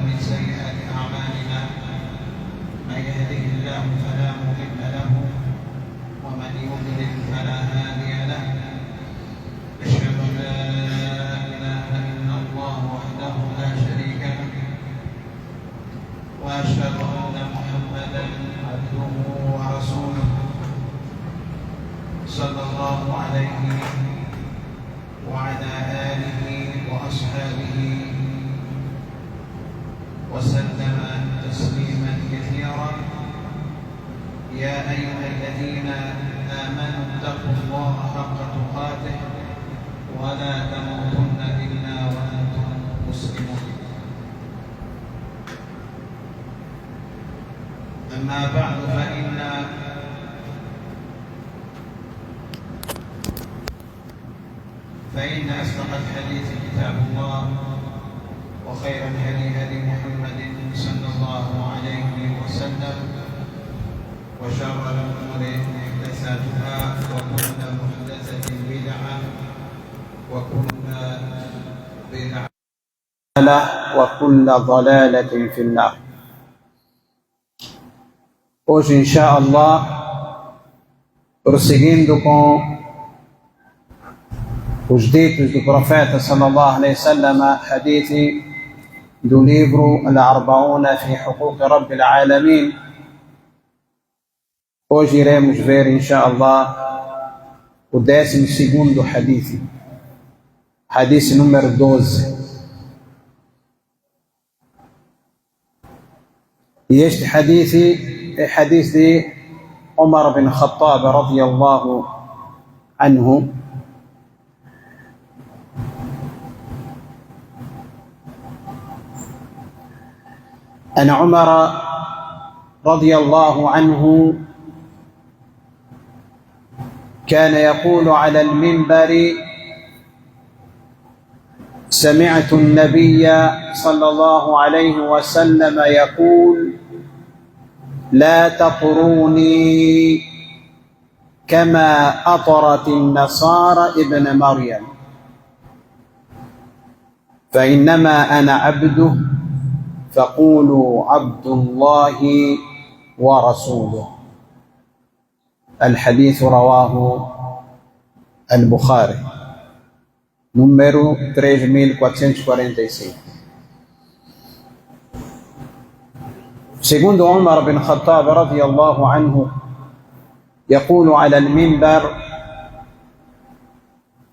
ومن سيئات أعمالنا. من يهده الله فلا مضل له ومن يضلل فلا هادي له. أشهد أن لا إله إلا الله وحده لا شريك له وأشهد أن محمدا عبده ورسوله صلى الله عليه وعلى آله وأصحابه وسلم تسليما كثيرا. يا أيها الذين آمنوا اتقوا الله حق تقاته ولا تموتن إلا وأنتم مسلمون. أما بعد فإن أصدق الحديث كتاب الله وخير الهدي هدي محمد صلى الله عليه وسلم وشر الأمور محدثاتها وكل محدثة بدعة وكل بدعة وكل ضلالة في النار. Hoje, inshallah, prosseguindo com os ditos do profeta sallallahu alaihi wasallam, hadith do livro Al-Arba'una fi Huquq Rabbil Alamin. Hoje iremos ver, inshallah, o 12º hadith, hadith número 12. E este hadith é hadith de Umar bin Khattab radiyallahu anhu. أن عمر رضي الله عنه كان يقول على المنبر: سمعت النبي صلى الله عليه وسلم يقول: لا تطروني كما أطرت النصارى ابن مريم، فإنما أنا عبده فقولوا عبد الله ورسوله. الحديث رواه البخاري número 3445. Segundo Umar bin Khattab radiyallahu anhu, يقول على المنبر: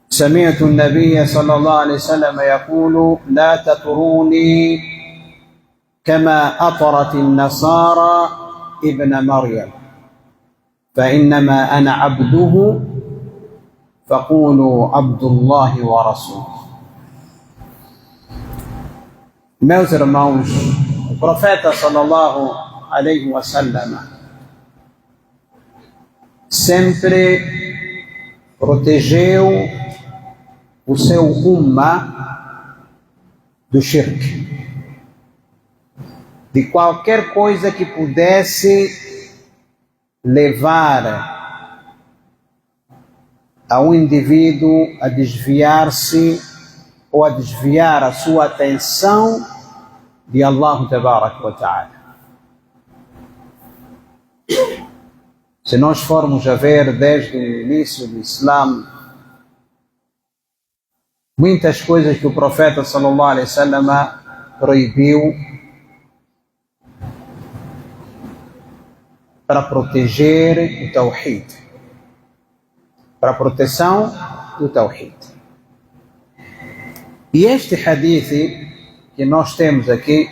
سمعت النبي صلى الله عليه وسلم يقول: لا تطروني كما أطرت النصارى ابن مريم، فإنما أنا عبده فقولوا عبد الله ورسوله. Meus irmãos, o profeta sallallahu alaihi wasallam sempre protegeu o seu ummah do shirk, de qualquer coisa que pudesse levar a um indivíduo a desviar-se ou a desviar a sua atenção de Allah Tabarak wa Ta'ala. Se nós formos a ver desde o início do Islã, muitas coisas que o profeta sallallahu alaihi wasallam proibiu para proteger o Tawhid, para a proteção do Tawhid. E este hadith que nós temos aqui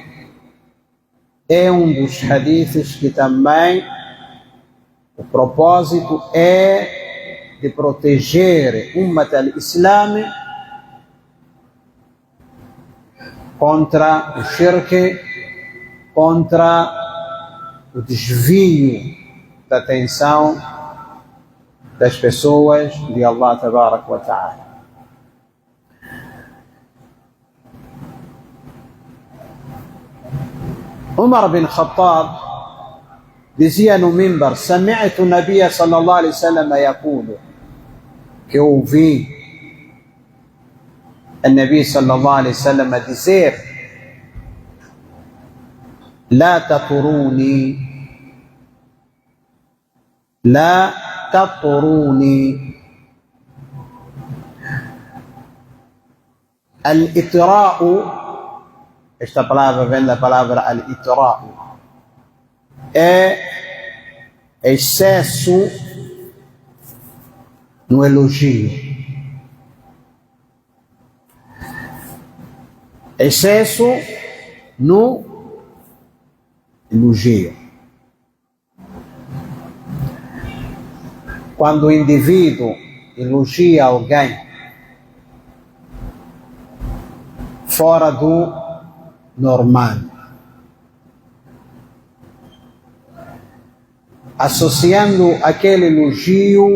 é um dos hadiths que também o propósito é de proteger Ummat al-Islam contra o shirk, contra o desvio da atenção das pessoas de Allah Tabarak wa Ta'ala. Umar bin Khattab dizia no minbar: Sami'tu Nabiyya sallallahu alaihi wasallam yaqulu, que eu ouvi a Nabi sallallahu alaihi wasallam dizer: لا تطروني لا تطروني. Al-itra'u, esta palavra vem da palavra al-itra'u, é excesso no elogio. Excesso no elogio. Quando o indivíduo elogia alguém fora do normal, associando aquele elogio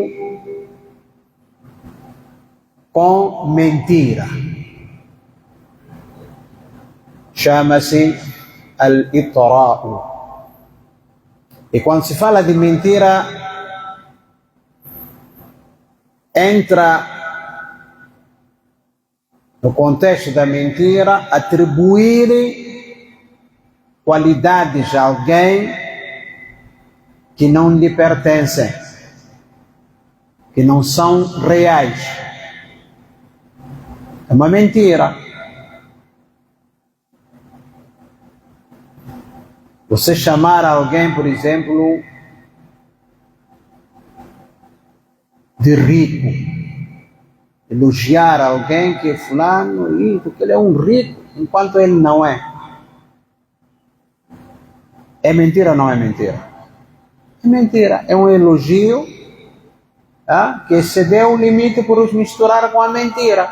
com mentira, chama-se al-itra'u. E quando se fala de mentira, entra no contexto da mentira atribuir qualidades a alguém que não lhe pertencem, que não são reais. É uma mentira. Você chamar alguém, por exemplo, de rico, elogiar alguém que é fulano, porque ele é um rico, enquanto ele não é. É mentira ou não é mentira? É mentira. É um elogio que excedeu o limite por os misturar com a mentira.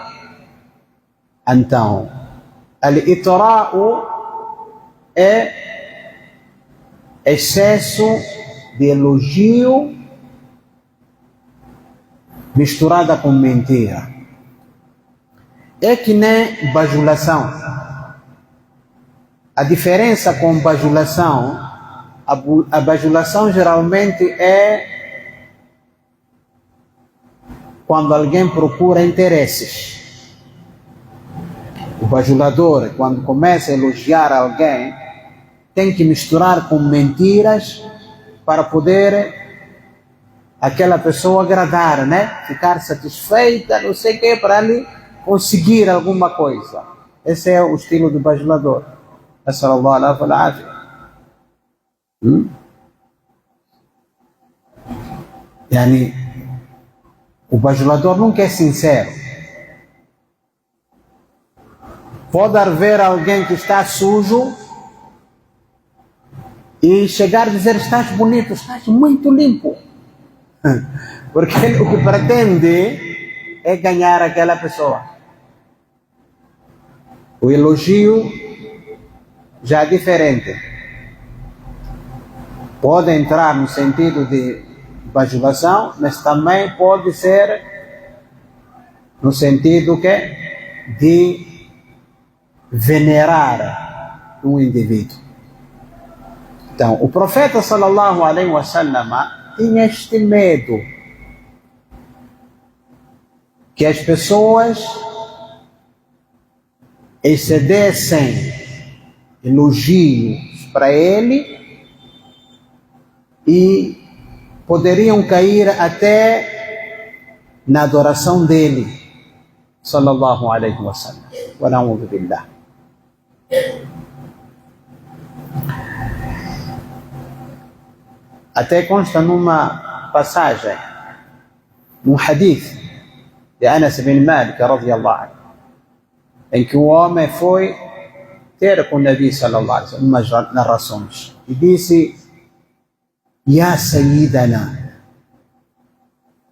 Então, al-itra'u é excesso de elogio misturada com mentira. É que nem bajulação. A diferença com bajulação, a bajulação geralmente é quando alguém procura interesses. O bajulador, quando começa a elogiar alguém, tem que misturar com mentiras para poder aquela pessoa agradar, né? Ficar satisfeita, não sei o que, para ele conseguir alguma coisa. Esse é o estilo do bajulador. Nassallallahu alaihi wa Yani, o bajulador nunca é sincero. Pode haver alguém que está sujo e chegar a dizer: estás bonito, estás muito limpo. Porque o que pretende é ganhar aquela pessoa. O elogio já é diferente. Pode entrar no sentido de bajulação, mas também pode ser no sentido de venerar um indivíduo. Então, o profeta sallallahu alaihi wasallam tinha este medo que as pessoas excedessem elogios para ele e poderiam cair até na adoração dele, sallallahu alaihi wasallam. Wa na'udhu billah. Até consta numa passagem, num hadith de Anas bin Malik radiyallahu anhu, em que um homem foi ter com o Nabi sallallahu alaihi wasallam, umas narrações, e disse: Ya Sayyidana,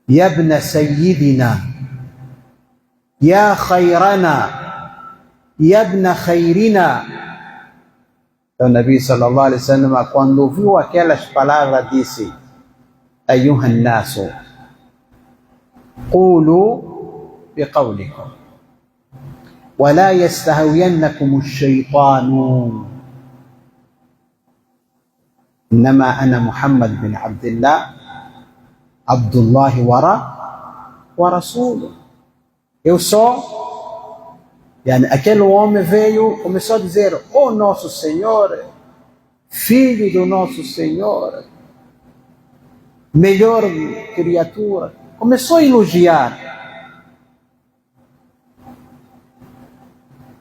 Ya ibn Sayyidina, Ya Khayrana, Ya ibn Khayrina. Então, o Nabi sallallahu alaihi wasallam, quando ouviu aquelas palavras, disse: Ayyuhan nasu, qulu biqawlikum, wa la yastahawiyannakum ash-shaytanu, innama ana Muhammad bin Abdullah, Abdullahi wa rasuluh. Eu sou... aquele homem veio, começou a dizer: oh nosso Senhor, filho do nosso Senhor, melhor criatura. Começou a elogiar.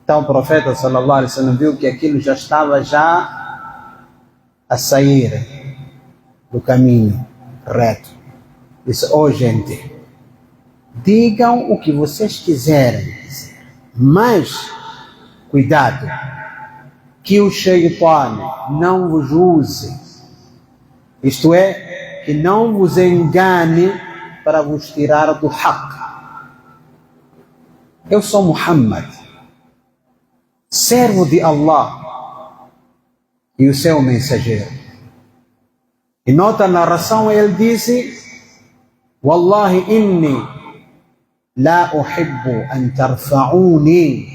Então o profeta sallallahu alaihi wasallam viu que aquilo já estava a sair do caminho reto. Disse: "Oh gente, digam o que vocês quiserem dizer, mas cuidado, que o Shaitan não vos use, isto é, que não vos engane para vos tirar do haqq. Eu sou Muhammad, servo de Allah e o seu mensageiro." E nota a narração, ele disse: "Wallahi inni la uhibbu an tarfa'uni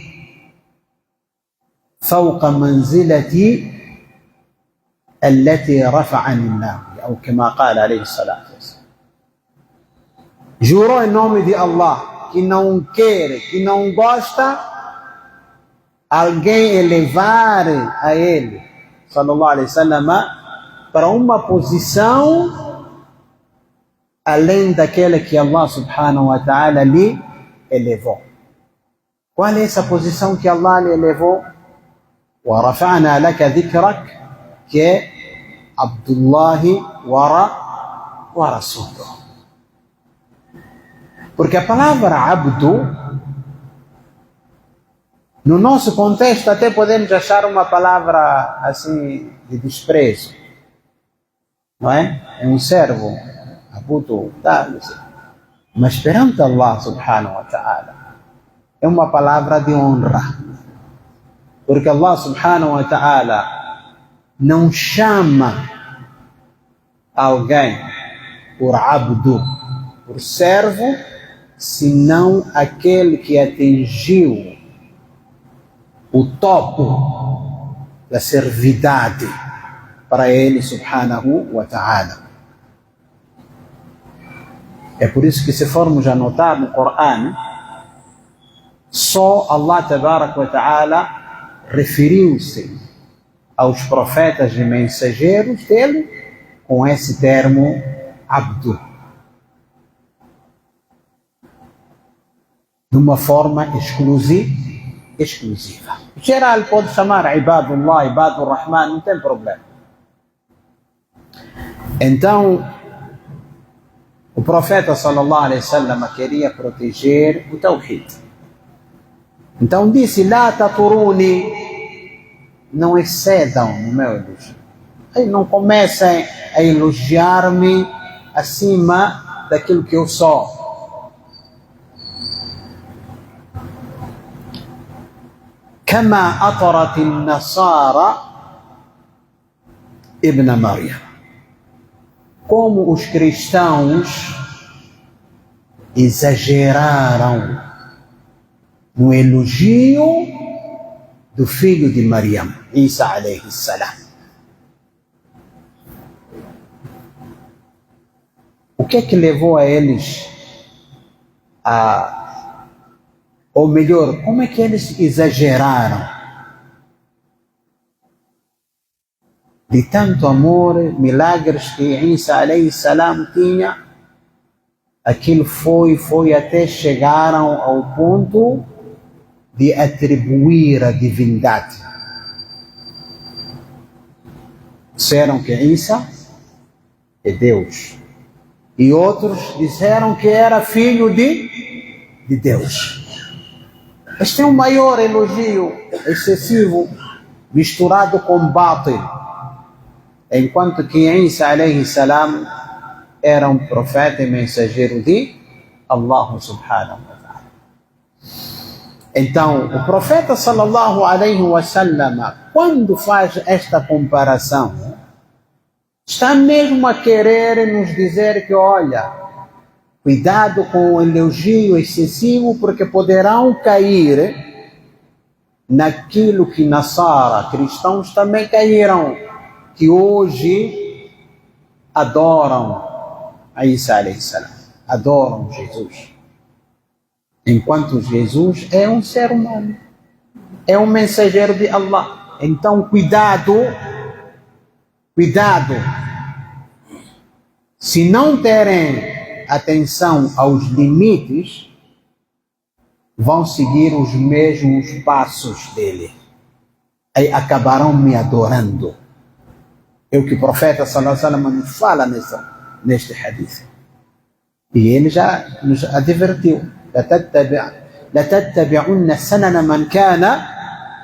fawqa manzilati التي رفعني الله", أو كما قال عليه الصلاة والسلام. Jurou em nome de Allah que não quer, que não gosta alguém elevar a ele, sallallahu alaihi wasallam, para uma posição além daquela que Allah subhanahu wa ta'ala lhe elevou. Qual é essa posição que Allah lhe elevou? وَرَفَعْنَا لَكَ ذِكْرَكَ, que é Abdullahi wa Rasuluh. Porque a palavra abdu, no nosso contexto, até podemos achar uma palavra assim de desprezo, não é? É um servo, abdu, tá? Mas perante Allah subhanahu wa ta'ala é uma palavra de honra, porque Allah subhanahu wa ta'ala não chama alguém por abdu, por servo, senão aquele que atingiu o topo da servidade para ele subhanahu wa ta'ala. É por isso que, se formos a notar no Corão, só Allah tabarak wa ta'ala referiu-se aos profetas e mensageiros dele com esse termo abdu, de uma forma exclusiva. Em geral pode chamar ibadullah, ibadur rahman, não tem problema. Então o profeta sallallahu alaihi wasallam queria proteger o tawhid. Então disse: "La taturuni", não excedam no meu elogio. Aí não comecem a elogiar-me acima daquilo que eu sou. Kama atarat an-nasara ibn Maryam, como os cristãos exageraram no elogio do filho de Maryam, Isa alayhi salam. O que é que levou a eles ou melhor, como é que eles exageraram? De tanto amor, milagres que Isa alayhi salam tinha, aquilo foi até chegaram ao ponto de atribuir a divindade. Disseram que Isa é Deus, e outros disseram que era filho de Deus. Este é um maior elogio excessivo misturado com batil, enquanto que Isa alayhi salam era um profeta e mensageiro de Allah subhanahu wa ta'ala. Então, o profeta sallallahu alaihi wasallam, quando faz esta comparação, está mesmo a querer nos dizer que, olha, cuidado com o elogio excessivo, porque poderão cair naquilo que Nasara, cristãos, também caíram, que hoje adoram a Isa alayhi salam, adoram Jesus. Enquanto Jesus é um ser humano, é um mensageiro de Allah. Então cuidado Cuidado, se não terem atenção aos limites, vão seguir os mesmos passos dele. Aí acabarão me adorando. É o que o profeta sallallahu alaihi wasallam nos fala neste hadith. E ele já nos advertiu. لَتَتَّبِعُنَّ سَنَنَ مَنْ كَانَ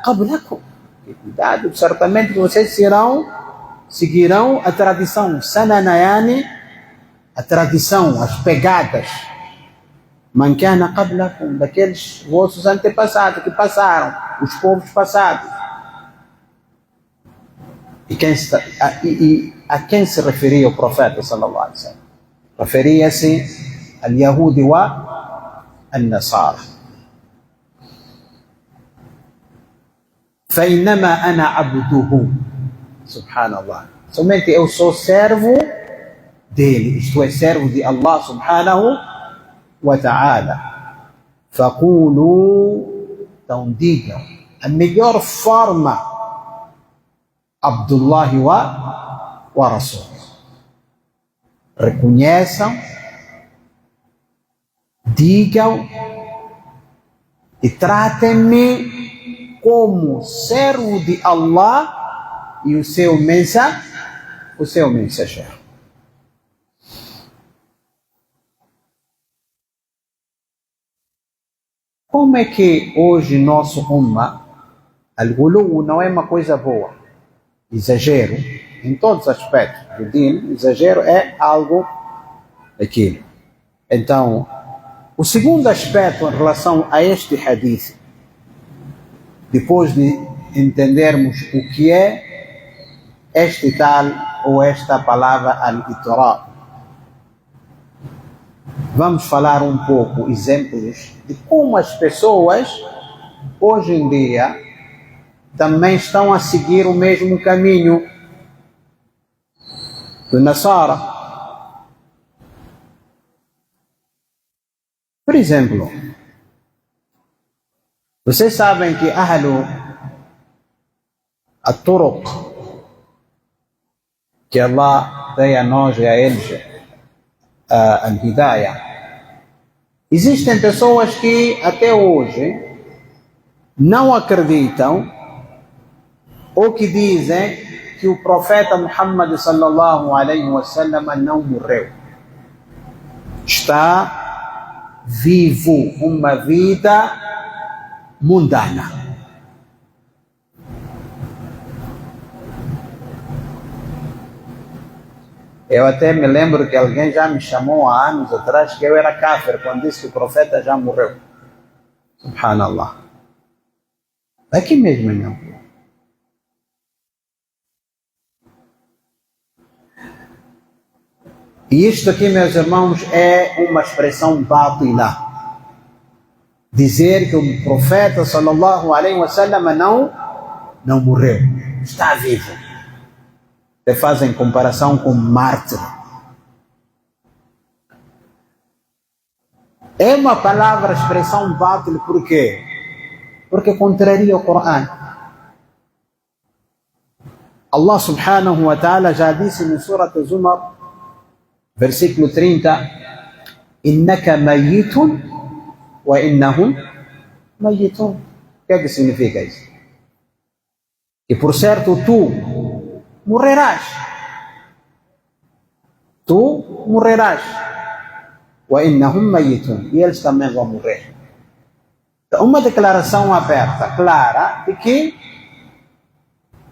قَبْلَكُمْ. Cuidado, certamente vocês seguirão a tradição. Sanana yani, a tradição, as pegadas. Man kana qablakum, daqueles vossos antepassados que passaram, os povos passados. E a quem se referia o profeta sallallahu alaihi wasallam? Referia-se al Yahudi wa al Nasara. فإنما أنا عبده. Subhanallah. Somente eu sou servo dele, isto é, servo de Allah subhanahu wa ta'ala. فقولوا, então digam, a melhor forma, Abdullah wa Rasul. Reconheçam, digam e tratem-me como servo de Allah e o seu mensageiro. Como é que hoje nosso umma, al-ghulu não é uma coisa boa? Exagero, em todos os aspectos do din, exagero é algo daquilo. Então, o segundo aspecto em relação a este hadith, depois de entendermos o que é este tal ou esta palavra al-itra, vamos falar um pouco, exemplos de como as pessoas hoje em dia também estão a seguir o mesmo caminho do Nasara. Por exemplo, vocês sabem que Ahlu At-Turuq, que Allah dê a nós e a eles al-Hidayah, existem pessoas que até hoje não acreditam ou que dizem que o profeta Muhammad sallallahu alaihi wasallam não morreu. Está vivo uma vida mundana. Eu até me lembro que alguém já me chamou há anos atrás que eu era kafir quando disse que o profeta já morreu. Subhanallah. Aqui mesmo não. E isto aqui, meus irmãos, é uma expressão batila. Dizer que o profeta sallallahu alaihi wasallam não morreu, está vivo. Você fazem comparação com mártir. É uma palavra, expressão bátil, por quê? Porque contraria o Corão. Allah subhanahu wa ta'ala já disse no Surah Az-Zumar, versículo 30, innaka mayitun wa innahum mayitun. O que é que significa isso? Que por certo tu morrerás. Tu morrerás. Wa innahum mayitun. E eles também vão morrer. Então, uma declaração aberta, clara, de que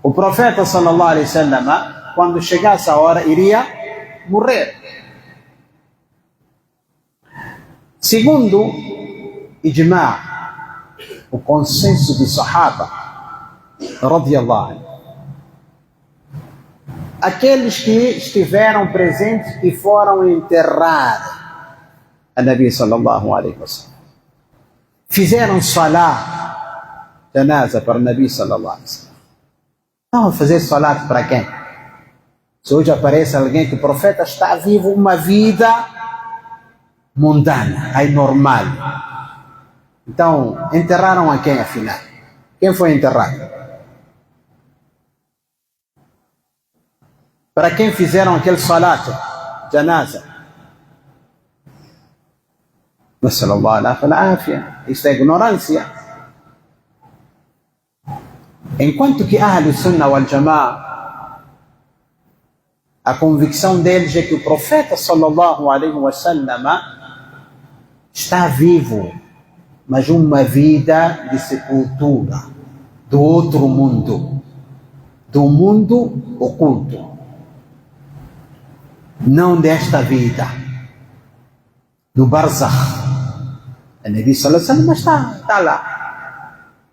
o profeta sallallahu alaihi wasallam, quando chegasse a hora, iria morrer. Segundo ijma', o consenso de Sahaba radiyallahu anhu, aqueles que estiveram presentes e foram enterrar a Nabi sallallahu alaihi wasallam, fizeram salat janaza para o Nabi sallallahu alaihi wasallam. Não fazer salat para quem? Se hoje aparece alguém que o profeta está vivo uma vida mundana, aí normal. Então, enterraram a quem afinal? Quem foi enterrado? para quem fizeram aquele salat, janaza. Nassallallahu al-afia. Isso é ignorância. Enquanto que Ahl Sunnah wal Jama'a, a convicção deles é que o profeta sallallahu alaihi wasallam está vivo, mas uma vida de sepultura, do outro mundo, do mundo oculto, não desta vida, do barzakh. O Nabi sallallahu alaihi wasallam está lá.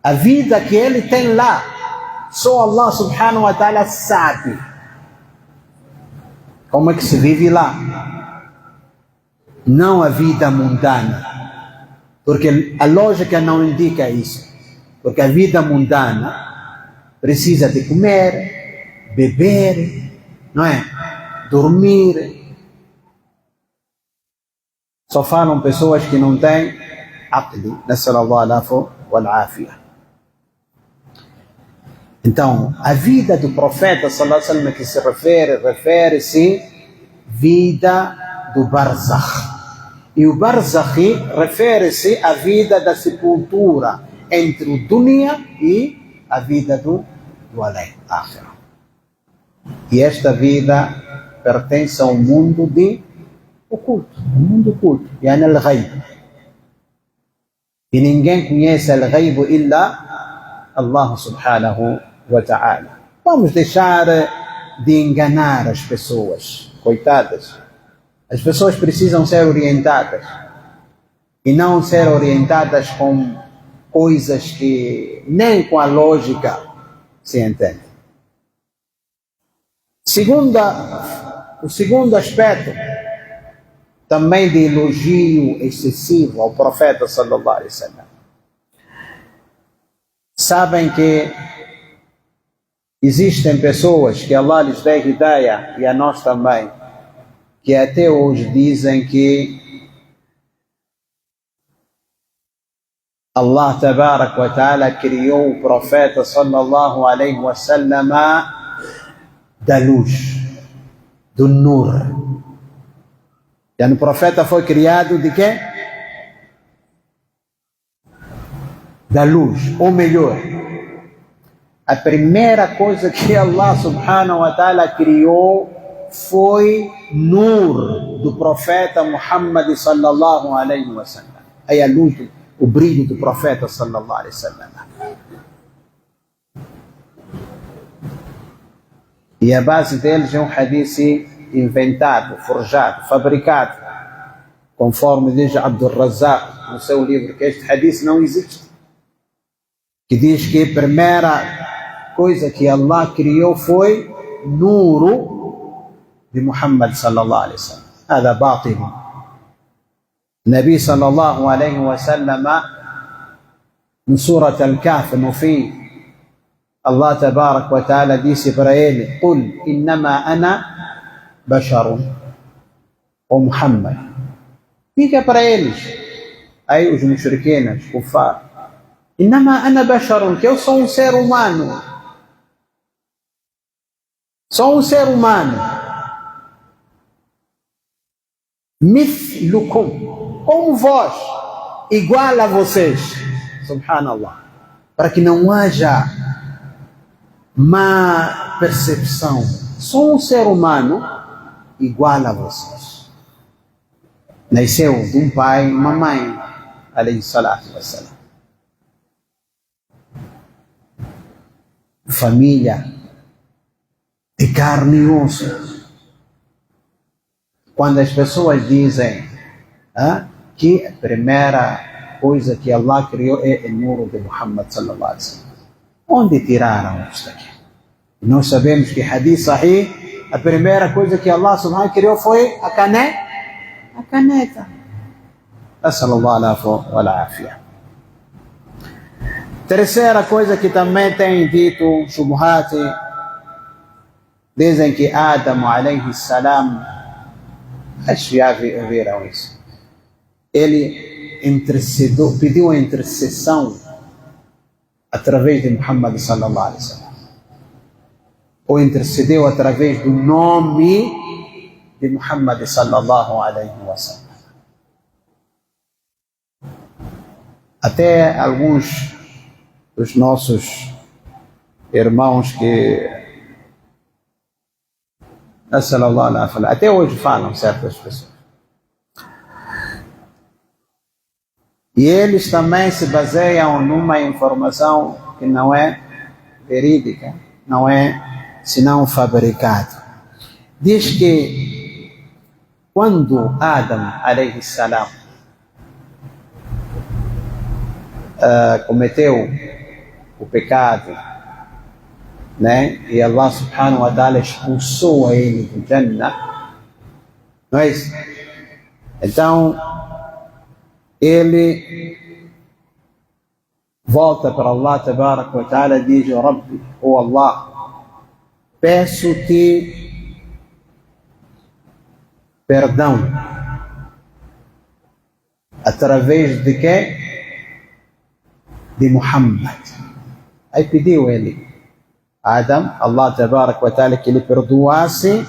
A vida que ele tem lá, só Allah subhanahu wa ta'ala sabe como é que se vive lá. Não a vida mundana, porque a lógica não indica isso. Porque a vida mundana precisa de comer, beber, não é? Dormir. Só falam pessoas que não têm aqli, nassallallahu wal afia. Então, a vida do profeta sallallahu alaihi wasallam que se refere-se vida do barzakh. E o barzakh refere-se à vida da sepultura entre o dunya e a vida do além, akhirah. E esta vida pertence ao mundo de oculto, o mundo oculto, yani al-ghaib. E ninguém conhece al-ghaib illa Allah subhanahu wa ta'ala. Vamos deixar de enganar as pessoas, coitadas. As pessoas precisam ser orientadas e não ser orientadas com coisas que nem com a lógica se entende. O segundo aspecto, também de elogio excessivo ao profeta sallallahu alaihi wasallam. Sabem que existem pessoas que Allah lhes dê hidayah, e a nós também, que até hoje dizem que Allah tabarak wa ta'ala criou o profeta sallallahu alaihi wasallam da luz, do nur. E o profeta foi criado de quê? Da luz, ou melhor, a primeira coisa que Allah subhanahu wa ta'ala criou foi nur do profeta Muhammad sallallahu alaihi wasallam. Aí a luz, o brilho do profeta sallallahu alaihi wasallam. E a base deles é um hadith inventado, forjado, fabricado, conforme diz Abdul Razzaq no seu livro, que este hadith não existe. Que diz que a primeira coisa que Allah criou foi nuro de Muhammad sallallahu alaihi wasallam. هذا باطل. النبي صلى الله عليه وسلم من سورة الكهف no fim, Allah tabarak wa ta'ala disse para ele: قل إنما أنا بشر. Ou Muhammad, diga para eles, aí os mushriquins, os kufar, إنما أنا بشر, que eu sou um ser humano. Sou um ser humano. مثلكم, como vós, igual a vocês. Subhanallah. Para que não haja má percepção. Sou um ser humano igual a vocês. Nasceu de um pai e uma mãe, alayhi salatu wassalam. Família de carne e osso. Quando as pessoas dizem que a primeira coisa que Allah criou é o nuro de Muhammad sallallahu alaihi wasallam, onde tiraram isso daqui? Nós sabemos que hadith sahih, a primeira coisa que Allah subhanahu wa ta'ala criou foi a caneta. Sallallahu alaihi wa terceira coisa que também tem dito Shubuhat, dizem que Adam alaihi salam, acho que já viram isso, ele intercedeu, pediu a intercessão através de Muhammad sallallahu alaihi wasallam. ou intercedeu através do nome de Muhammad sallallahu alaihi wasallam. Até alguns dos nossos irmãos que até hoje falam certas pessoas. E eles também se baseiam numa informação que não é verídica, não é senão fabricado. Diz que quando Adam alayhi salam cometeu o pecado, né? E Allah subhanahu wa ta'ala expulsou ele do Jannah, não é isso? Então ele volta para Allah tabaraka wa ta'ala e diz: Rabbi, oh Allah, peço-te perdão através de quê? De Muhammad. Aí pediu ele, Adam, Allah tabaraka wa ta'ala, que ele perdoasse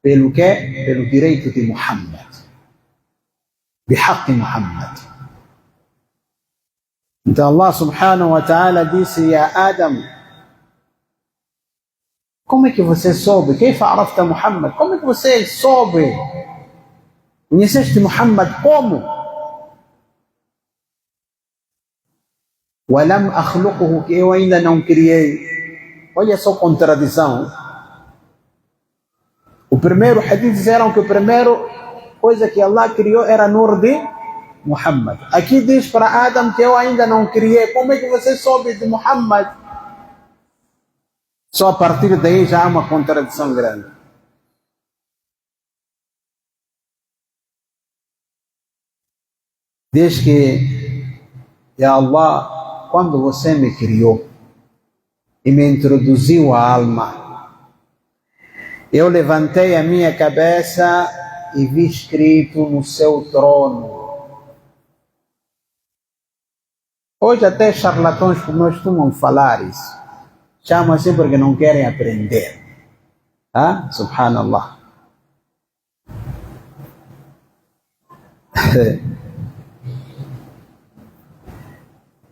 pelo quê? Pelo direito de Muhammad, بحق محمد. Então Allah subhanahu wa ta'ala disse a Adam: como é que você soube? كيف عرفت محمد? Como é que você soube? Conheceste Muhammad como? وَلَمْ أَخْلُقُهُ, que eu ainda não criei. Olha só contradição. O primeiro hadith disseram que a primeira coisa que Allah criou era nur de Muhammad. Aqui diz para Adam que eu ainda não criei. Como é que você soube de Muhammad? Só a partir daí já há uma contradição grande. Diz que, ya Allah, quando você me criou e me introduziu a alma, eu levantei a minha cabeça e vi escrito no seu trono. Hoje até charlatões como nós costumam falar isso. Chamam assim porque não querem aprender. Subhanallah.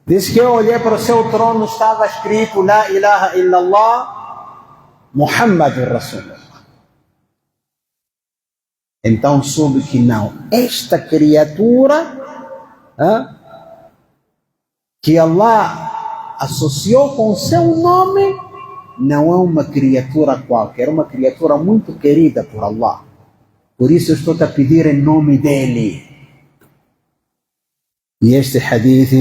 Diz que eu olhei para o seu trono, estava escrito La ilaha illallah Muhammadur Rasulullah. Então soube que não. Esta criatura que Allah associou com o seu nome não é uma criatura qualquer, é uma criatura muito querida por Allah. Por isso eu estou a pedir em nome dele. E este hadith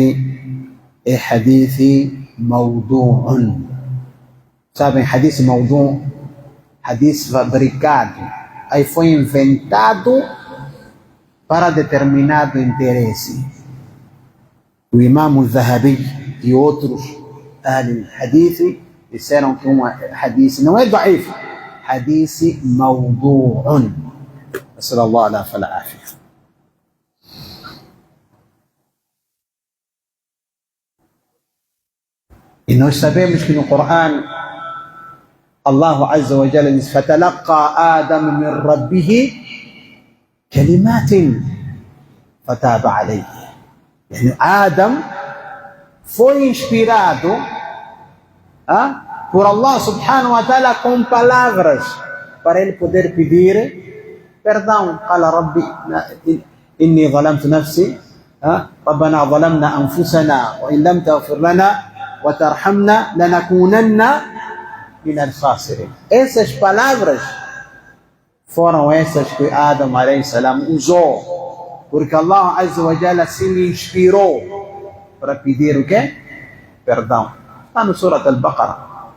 é hadith mawdu'un. Sabem, hadith mawdu', hadith fabricado. Aí foi inventado para determinado interesse. O Imam al-Zahabi e outros hadith disseram que um hadith não é da'if, hadith mawdu'un. Sallallahu alaihi wa sallam. E nós sabemos que no Corão Allah Azza wa Jalla diz: فَتَلَقَّى آدَمُ مِنْ رَبِّهِ كَلِمَاتٍ فَتَابَ عَلَيْهِ. Yani Adam foi inspirado por Allah subhanahu wa ta'ala com palavras para ele poder pedir perdão. قال ربي إني ظلمت نفسي ربنا ظلمنا أنفسنا وإن لم تغفر لنا وترحمنا لنكونن من الخاسرين. Essas palavras foram essas que Adam alayhi salam usou, porque Allah Azza wa Jalla se lhe inspirou para pedir o quê? Perdão. Está no Surat Al-Baqarah.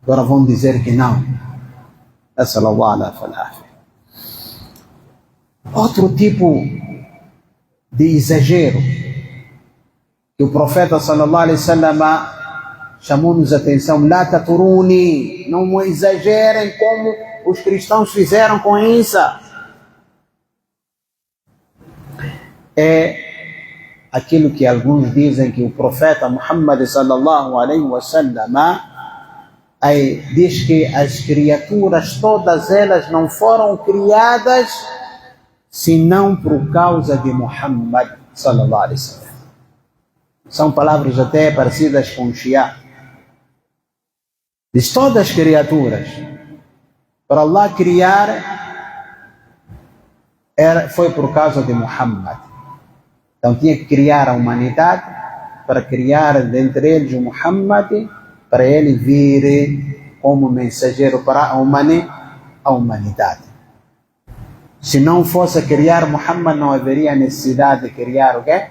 Agora vão dizer que não. Sallallahu alaihi wa sallam. Outro tipo de exagero que o profeta sallallahu alaihi wa sallam chamou-nos a atenção: La taturuni, não exagerem como os cristãos fizeram com Isa. É aquilo que alguns dizem que o profeta Muhammad sallallahu alaihi wa sallam Aí diz que as criaturas, todas elas não foram criadas senão por causa de Muhammad sallallahu alaihi wasallam. São palavras até parecidas com Shia. Diz todas as criaturas, para Allah criar, foi por causa de Muhammad. Então tinha que criar a humanidade para criar dentre eles o Muhammad, para ele vir como mensageiro para a humanidade. Se não fosse criar Muhammad, não haveria necessidade de criar o quê?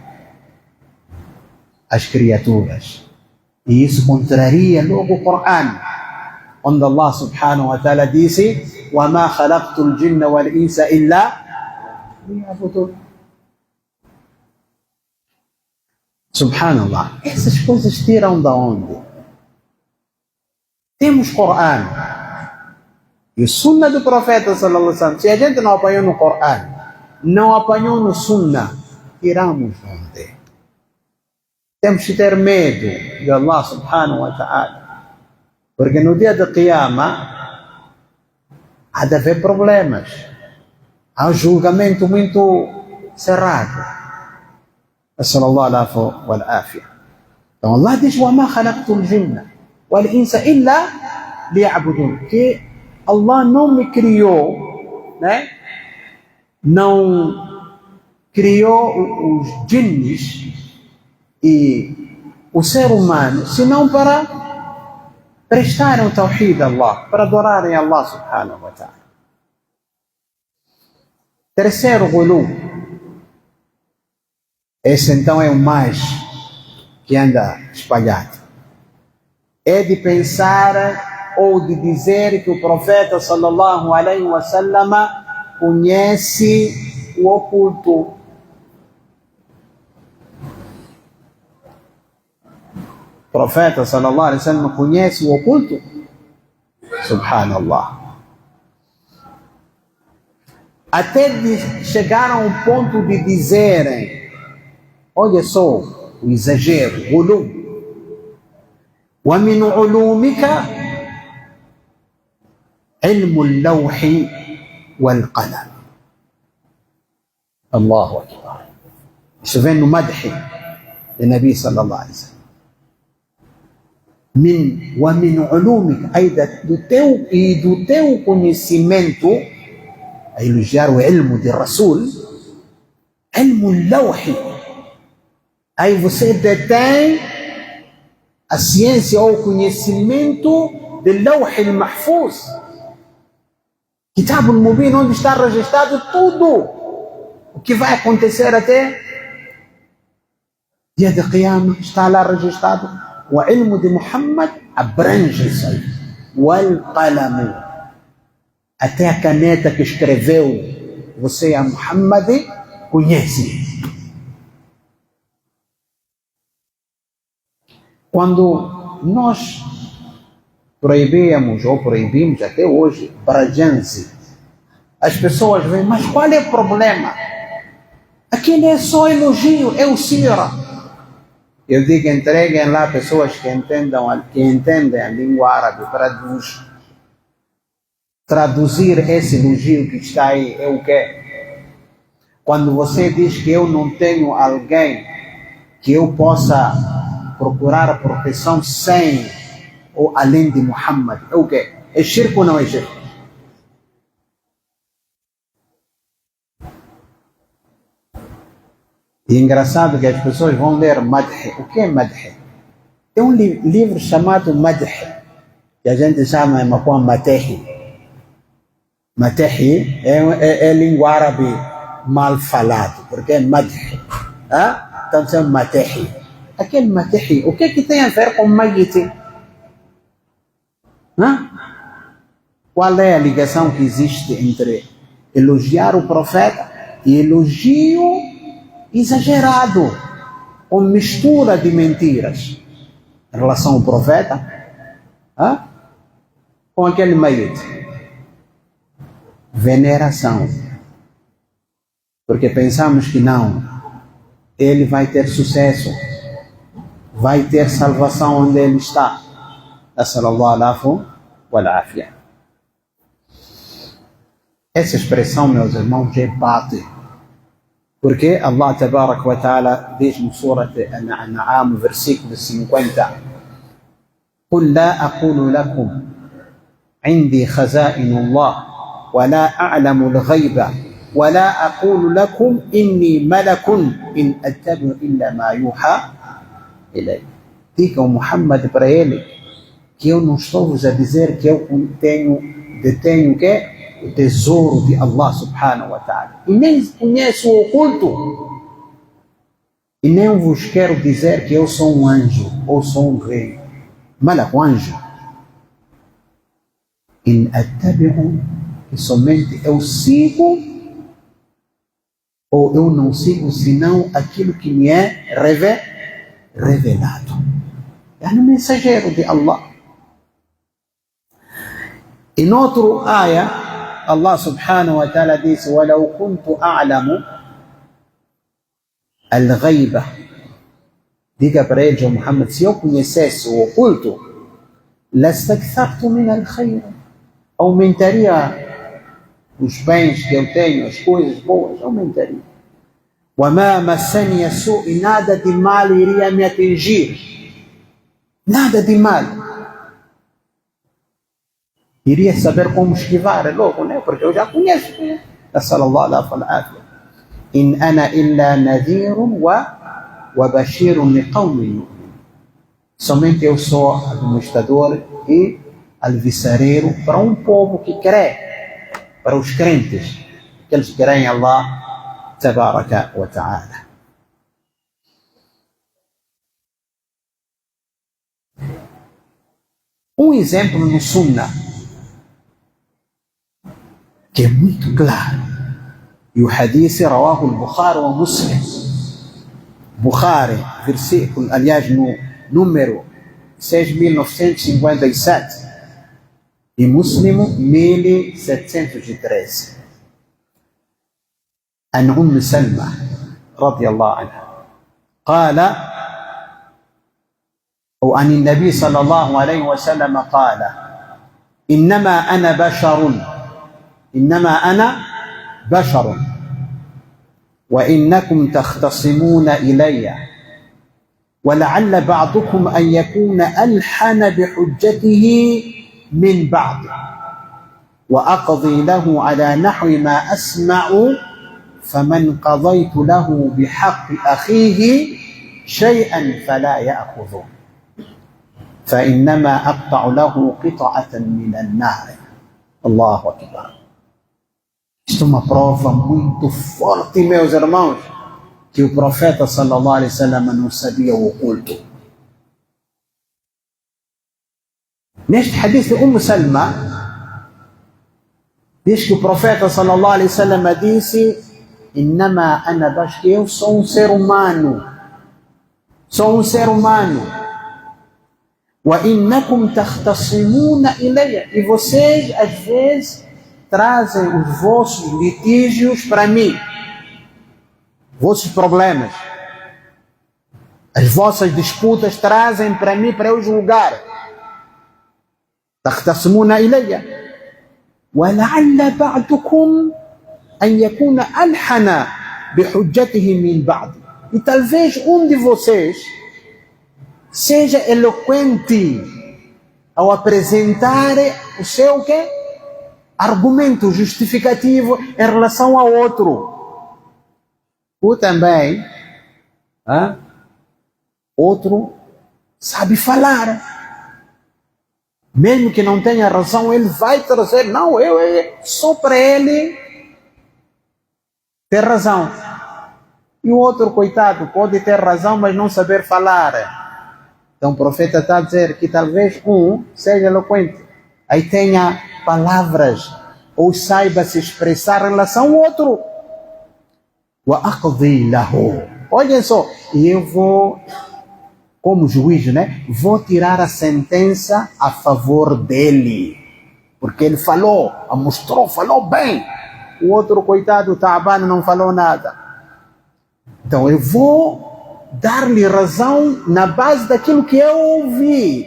As criaturas. E isso contraria logo o Coran, onde Allah subhanahu wa ta'ala disse: وَمَا خَلَقْتُ الْجِنَّ وَالْإِنسَ إِلَّا لِيَعْبُدُونِ. Subhanallah, essas coisas tiram da onde? Temos Coran e o Sunnah do Profeta sallallahu alaihi wasallam. Se a gente não apanhou no Coran, não apanhou no Sunnah, tiramos de onde? Temos que ter medo de Allah subhanahu wa ta'ala, porque no dia da Qiyamah há de haver problemas, há um julgamento muito cerrado. Assallallahu alaihi wa afia. Então Allah diz: وَمَا خَلَقْتُ الْجِنَّ وَالْإِنسَ إِلَّا لِيَعْبُدُونِ. Que Allah não me criou, né? Não criou os jinns e o ser humano, senão para prestarem o tawhid a Allah, para adorarem Allah subhanahu wa ta'ala. Terceiro ghulu, esse então é o mais que anda espalhado, é de pensar ou de dizer que o profeta sallallahu alaihi wasallam conhece o oculto. O profeta sallallahu alaihi wasallam conhece o oculto? Subhanallah. Até de chegar a um ponto de dizerem, olha só o exagero, ghulu. وَمِنْ عُلُومِكَ عِلْمُ اللَّوْحِ وَالْقَلَمِ. Allahu Akbar. Isso vem no madh do Nabi sallallahu alaihi wasallam. وَمِنْ عُلُومِكَ, aí do teu conhecimento, a elogiar o ilmo de Rasul, ilmu al-lawhi. Aí você detém a ciência ou o conhecimento do Lawh al-Mahfuz, Kitab al-Mubin, onde está registrado tudo o que vai acontecer até dia de Qiyamah, está lá registrado. O ilmo de Muhammad abrange isso aí. Wal-qalam, até a caneta que escreveu você a Muhammad conhece. Quando nós proibimos até hoje Brajansi, as pessoas veem, mas qual é o problema? Aquilo é só elogio, é o sira. Eu digo, entreguem lá pessoas que entendem a língua árabe, traduzir esse elogio que está aí é o quê? Quando você diz que eu não tenho alguém que eu possa procurar a proteção sem ou além de Muhammad, é o quê? É shirk ou não é shirk? E é engraçado que as pessoas vão ler madh. O que é madh? Tem um livro chamado madh, que a gente chama de matehi. Matehi é língua árabe mal falado, porque é madh. Então chama matehi. Aquele matehi, o que tem a ver com mayit? Qual é a ligação que existe entre elogiar o profeta e elogio exagerado, com mistura de mentiras em relação ao profeta, com aquele mayit? Veneração. Porque pensamos que não, ele vai ter sucesso, vai ter salvação onde ele está. Assallallahu alaihi والعافية. Essa expressão, meus irmãos, é bate. Porque Allah Tabarak wa Ta'ala diz no Surat Al-An'am, versículo 50: قل لا أقول لكم عندي خزائن الله ولا أعلم الغيب ولا أقول لكم إني ملك إن أتبع إلا ما يوحى إلي. Diga ao Muhammad para ele que eu não estou vos a dizer que eu detenho o quê? O tesouro de Allah subhanahu wa ta'ala. E nem conheço o oculto. E nem vos quero dizer que eu sou um anjo ou sou um rei. Malak, um anjo. In attabi'u, que somente eu sigo ou eu não sigo senão aquilo que me é revelado. É um mensageiro de Allah. Em outro ayah, Allah subhanahu wa ta'ala diz: وَلَوْ كُنْتُ أَعْلَمُ الْغَيْبَ. Diga para ele, Muhammad, se eu conhecesse o oculto, لَاسْتَكْثَرْتُ مِنَ الْخَيْرِ, aumentaria os bens que eu tenho, as coisas boas, aumentaria. وَمَا مَسَّنِيَ السُّوءُ, nada de mal iria me atingir. Nada de mal. Iria saber como esquivar logo, né? Porque eu já conheço. Sallallahu alaihi wa sallam. In ana illa nadhirun wa bashirun liqawmin yu'minun. Somente eu sou administrador e alvissareiro para um povo que crê, para os crentes, aqueles que creem em Allah Tabaraka wa Ta'ala. Um exemplo no Sunnah que é muito claro, e o hadith rawahu al-Bukhari wa Muslim. Bukhari, versículo, aliás, no número 6.957 e Muslim 1713. عن أم سلمة رضي الله عنها قال، أو عن النبي صلى الله عليه وسلم قال: إنما أنا بشر وإنكم تختصمون إلي ولعل بعضكم أن يكون ألحن بحجته من بعض وأقضي له على نحو ما أسمع فمن قضيت له بحق أخيه شيئا فلا يأخذه فإنما أقطع له قطعة من النار. الله أكبر. Isto é uma prova muito forte, meus irmãos, que o profeta sallallahu alaihi wasallam não sabia o oculto. Neste hadith de Salma, diz que o profeta sallallahu alaihi wasallam disse: Innama ana bashar, eu sou um ser humano. Sou um ser humano. Wa innakum takhtasimuna ilayya, e vocês às vezes trazem os vossos litígios para mim, vossos problemas, as vossas disputas trazem para mim para eu julgar. takhtasimuna ilayya wa la'alla ba'dukum an yakuna alhana bihujjatihi min ba'd, e talvez um de vocês seja eloquente ao apresentar o seu quê? Argumento justificativo em relação ao outro. Ou também, outro sabe falar. Mesmo que não tenha razão, ele vai trazer, não, eu só para ele ter razão. E o outro, coitado, pode ter razão, mas não saber falar. Então o profeta está a dizer que talvez um seja eloquente, aí tenha palavras, ou saiba se expressar em relação ao outro. Olhem só, e eu vou, como juiz, né? Vou tirar a sentença a favor dele, porque ele falou, mostrou, falou bem. O outro, coitado, Ta'bano, não falou nada. Então eu vou dar-lhe razão na base daquilo que eu ouvi.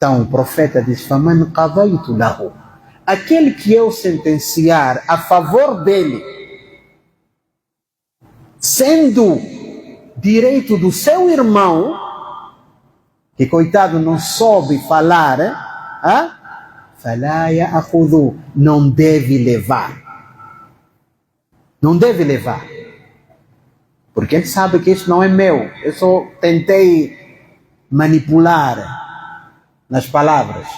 Então o profeta diz: "Faman qadaytu lahu", aquele que eu sentenciar a favor dele, sendo direito do seu irmão, que coitado não soube falar, fala ya'khudhu, não deve levar. Não deve levar. Porque ele sabe que isso não é meu. Eu só tentei manipular nas palavras.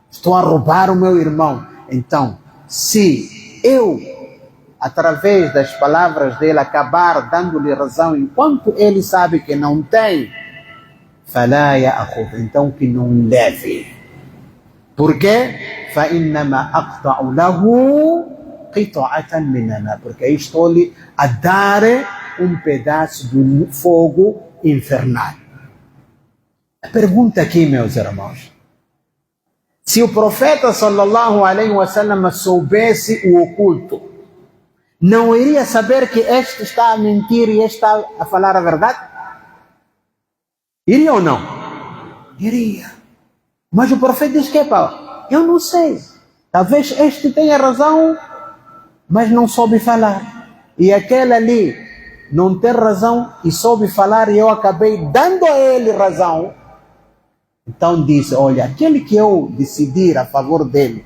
Estou a roubar o meu irmão. Então, se eu, através das palavras dele, acabar dando-lhe razão, enquanto ele sabe que não tem, fala ya'khudh, então que não leve. Por quê? فَإِنَّمَا أَقْطَعُ لَهُ قِطَعَةً مِنَ النَّارِ, porque aí estou-lhe a dar um pedaço do fogo infernal. A pergunta aqui, meus irmãos, se o profeta sallallahu alaihi wasallam soubesse o oculto, não iria saber que este está a mentir e este está a falar a verdade? Iria ou não? Iria. Mas o profeta diz que, eu não sei. Talvez este tenha razão, mas não soube falar. E aquele ali não tem razão e soube falar e eu acabei dando a ele razão. Então disse: olha, aquele que eu decidir a favor dele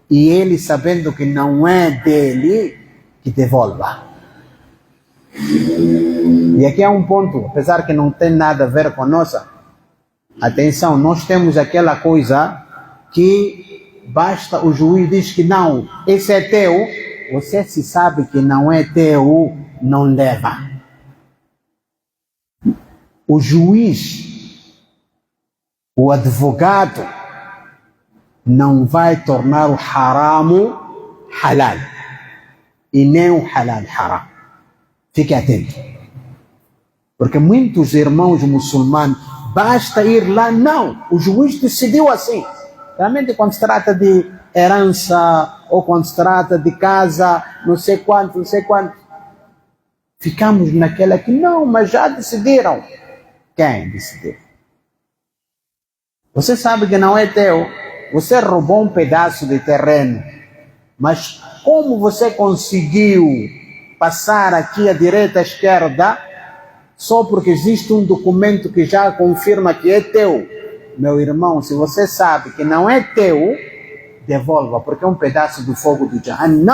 e ele sabendo que não é dele, que devolva. E aqui há um ponto, apesar que não tem nada a ver com a nossa. Atenção, nós temos aquela coisa que basta o juiz diz que não, esse é teu, você se sabe que não é teu, não leva. O juiz, o advogado, não vai tornar o haram halal e nem o halal haram. Fique atento. Porque muitos irmãos muçulmanos, basta ir lá, não, o juiz decidiu assim. Realmente quando se trata de herança ou quando se trata de casa, não sei quanto, ficamos naquela que não, mas já decidiram. Quem decidiu? Você sabe que não é teu, você roubou um pedaço de terreno, mas como você conseguiu passar aqui à direita, à esquerda, só porque existe um documento que já confirma que é teu? Meu irmão, se você sabe que não é teu, devolva, porque é um pedaço do fogo do Jahannam.